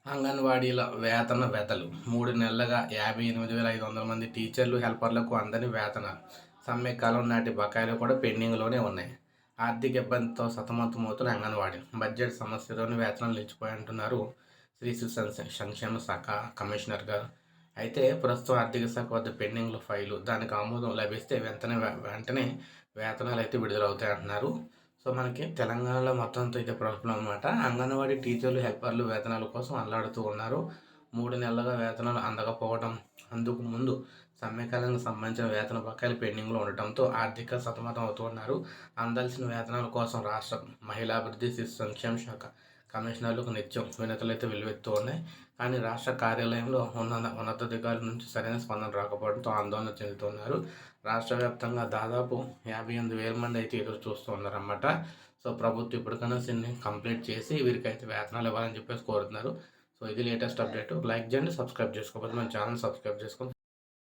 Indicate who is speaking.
Speaker 1: అంగన్వాడీల వేతన వెతలు 3 నెలలుగా 58,500 మంది టీచర్లు, హెల్పర్లకు అందని వేతనాలు. సమ్మె కాలం నాటి బకాయిలు కూడా పెండింగ్లోనే ఉన్నాయి. ఆర్థిక ఇబ్బందితో సతమతమవుతున్న అంగన్వాడీ బడ్జెట్ సమస్యతోనే వేతనాలు నిలిచిపోయంటున్నారు సంక్షేమ శాఖ కమిషనర్ గారు. అయితే ప్రస్తుతం ఆర్థిక శాఖ వద్ద పెండింగ్లో ఫైలు, దానికి ఆమోదం లభిస్తే వెంటనే వేతనాలు అయితే విడుదలవుతాయి అంటున్నారు. సో మనకి తెలంగాణలో మొత్తంతో ఇదే ప్రాబ్లం అనమాట. అంగన్వాడీ టీచర్లు, హెల్పర్లు వేతనాల కోసం అల్లాడుతూ ఉన్నారు. 3 నెలలుగా వేతనాలు అందకపోవడం, అందుకు ముందు సమ్మెకాలానికి సంబంధించిన వేతన బకాయిలు పెండింగ్లో ఉండటంతో ఆర్థిక సతమతం అవుతూ ఉన్నారు. అందాల్సిన వేతనాల కోసం రాష్ట్ర మహిళాభివృద్ధి, శిశు సంక్షేమ శాఖ కమిషనర్లకు నిత్యం వినతులు అయితే వెల్లువెత్తూ ఉన్నాయి. కానీ రాష్ట్ర కార్యాలయంలో ఉన్నతాధికారుల నుంచి సరైన స్పందన రాకపోవడంతో ఆందోళన చెందుతున్నారు. రాష్ట్ర వ్యాప్తంగా దాదాపు 58,000 మంది అయితే ఎదురు చూస్తూ ఉన్నారన్నమాట. సో ప్రభుత్వం ఇప్పటికైనా దీన్ని కంప్లీట్ చేసి వీరికైతే వేతనాలు ఇవ్వాలని చెప్పేసి కోరుతున్నారు. సో ఇది లేటెస్ట్ అప్డేట్. లైక్ చేయండి, సబ్స్క్రైబ్ చేసుకోకపోతే మన ఛానల్ సబ్స్క్రైబ్ చేసుకొని